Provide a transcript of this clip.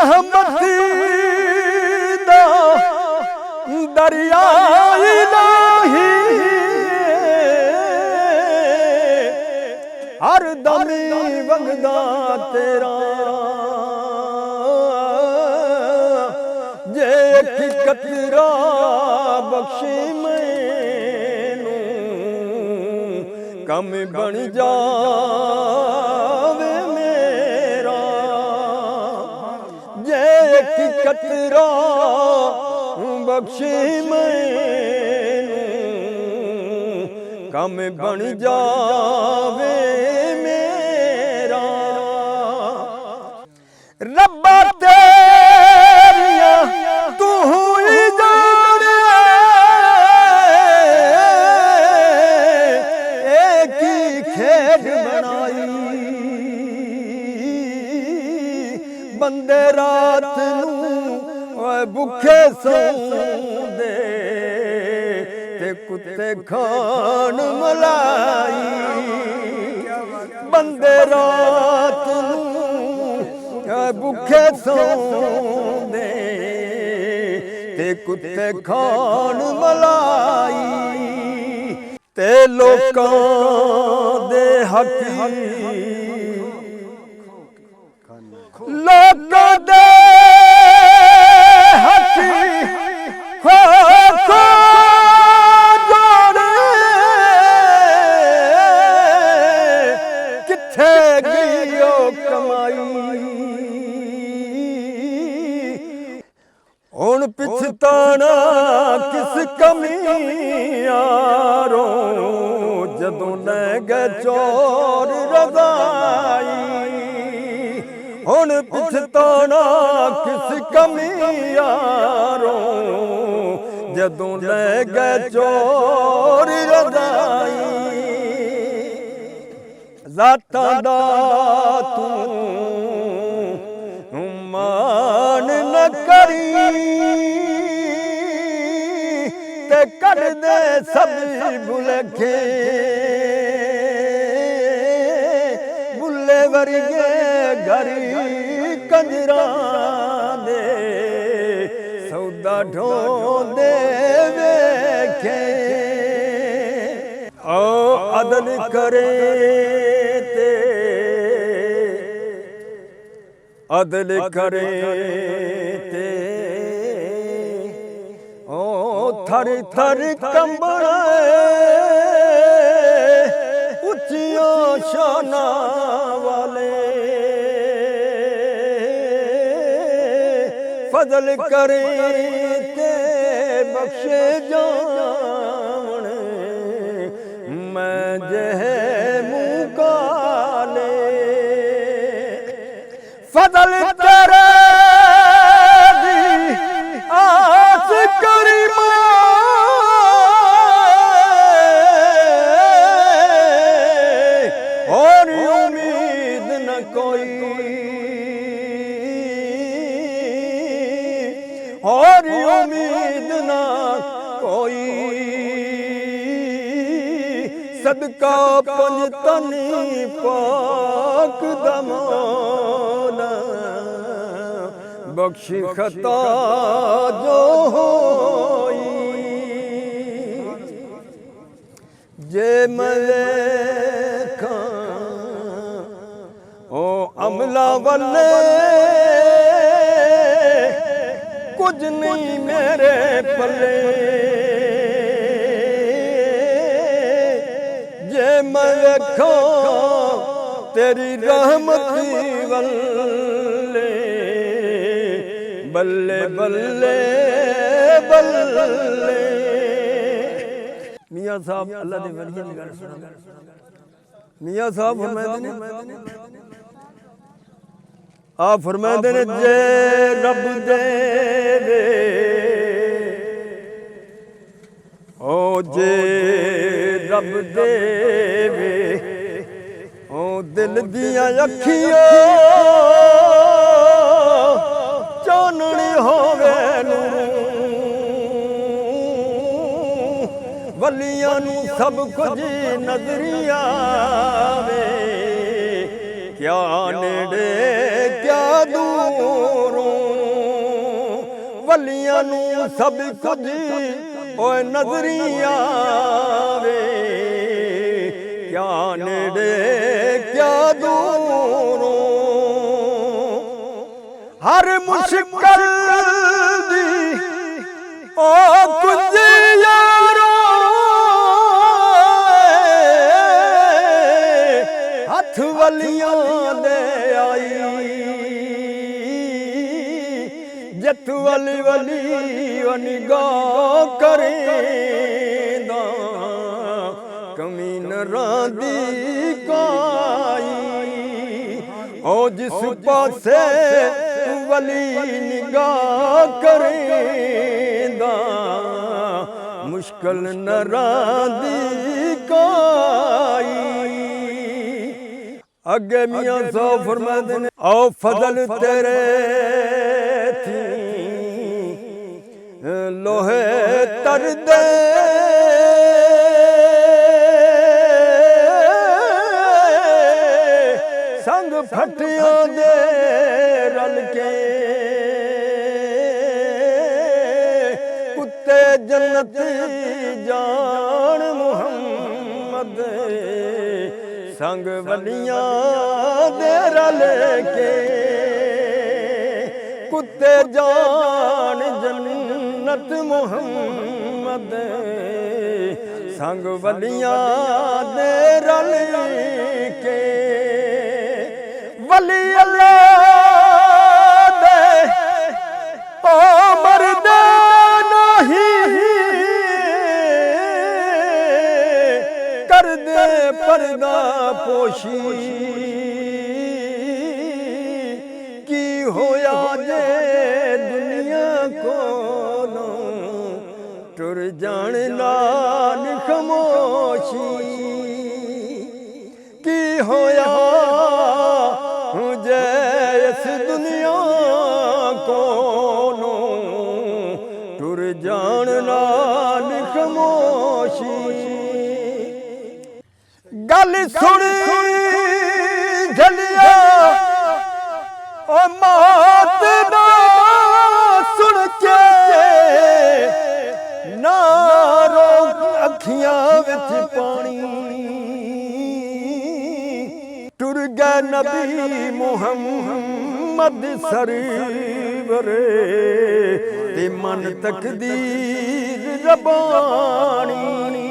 रहमती दा दरिया इलाही हर दमी वगदा तेरा जे एक कतरा बख्शी मैनू कम बन जावे मेरा जे एक कतरा बख्शी मैनू कम बन जावे मेरा रब्बा तेरिया तू ही जाने एक ही खेड बनाई बंदे रात नू भुखे सौंदे ते कुत्ते खान मलाई बंदे रात नू भुखे सौंदे ते कुत्ते खान मलाई ते लोकां दे हक लोकां दे हुण पिछताना किस कमी यारो जदों ले गए चोर रज़ाई हुण पिछताना किस कमी यारो जदों ले गए चोर रज़ाई ज़ातां दा तू मान न करी ते कर दे सब भुलखे बुले वर्गे घरी कंजरा दे सौदा ढोंदे वेखे ओ अदल करे ते अदल करे ते ओ थर थर कंबे उच्चियां शाना वाले फजल करे ते बख्शे जान मैं जह मुँह काले फजल तेरे दी आस करी और उम्मीद न कोई और उम्मीद न कोई सदका पंजतनी पाक दमाना बख्शी खता जो होई जे मलेखा ओ अमला वाले कुछ नहीं मेरे पल्ले जे मलेखा तेरी रहमती वल्ले बल्ले बल्ले बल्ले मियाँ साहब अल्लाह दे वलियां दी गल सुनो मियाँ साहब फरमाते ने आप फरमाते ने जे रब दे ओ जे रब देवे ओ दिल दियां अखियां चाननी होवे वलियां नू सब कुछ नजरिया वे क्या नेड़े क्या दूरों ਬੰਦਿਆਂ ਨੂੰ ਸਭ ਕੁਝ ਓਏ ਨਜ਼ਰੀ ਆਵੇ ਕਿਆ ਨੇੜੇ ਕਿਆ ਦੂਰੋਂ ਹਰ ਮੁਸ਼ਕਲ ਦੀ ਓ ਕੁਝ ਯਾਰੋ ਹੱਥ ਵਲੀਆਂ ਦੇ ਆਈ ਜੱਤ ਵਲੀ ਵਲੀ ਨਿਗਾਹ ਕਰੇਂਦਾ ਕਮੀਨ ਰਾਂਦੀ ਕਾਈ ਓ ਜਿਸ ਪਾਸੇ ਵਲੀ ਨਿਗਾਹ ਕਰੇਂਦਾ ਮੁਸ਼ਕਲ ਨ ਰਾਂਦੀ ਕਾਈ ਅੱਗੇ ਮੀਆਂ ਸਾਹਿਬ ਫਰਮਾਉਂਦੇ ਨੇ ਓ ਫਜ਼ਲ ਤੇਰੇ ਲੋਹੇ ਤਰਦੇ ਸੰਗ ਫਟਿਆਂ ਦੇ ਰਲ ਕੇ ਕੁੱਤੇ ਜੰਨਤ ਜਾਣ ਮੁਹੰਮਦ ਸੰਗ ਵਲੀਆਂ ਦੇ ਰਲ ਕੇ ਕੁੱਤੇ ਜਾਣ ਜੰਨਤ ਮੁਹੰਮਦ ਸੰਗ ਵਲੀਆਂ ਦੇ ਰਲ ਕੇ ਵਲੀ ਅੱਲਾਹ ਦੇ ਓ ਮਰਦੇ ਨਹੀਂ ਕਰਦੇ ਪਰਦਾ ਪੋਸ਼ੀ ਕੀ ਹੋਇਆ ਜੇ ਦੁਨੀਆ ਕੋਲੋਂ ਟੁਰ ਜਾਣ ਨਾਲ ਖਮੋਸ਼ੀ ਕੀ ਹੋਇਆ ਜੇ ਇਸ ਦੁਨੀਆ ਕੋਲੋਂ ਟੁਰ ਜਾਣ ਨਾਲ ਖਮੋਸ਼ੀ ਗੱਲ ਸੁਣ ਝਲਿਆ ਓ ਮੌਤ ਦਾ ਸੁਣ ਕੇ ਨਾ ਰੋ ਅੱਖੀਆਂ ਵਿੱਚ ਪਾਣੀ ਟੁਰ ਗਏ ਨਬੀ ਮੁਹੰਮਦ ਸਰਵਰ ਤੇ ਮਨ ਤਕਦੀਰ ਰਬਾਨੀ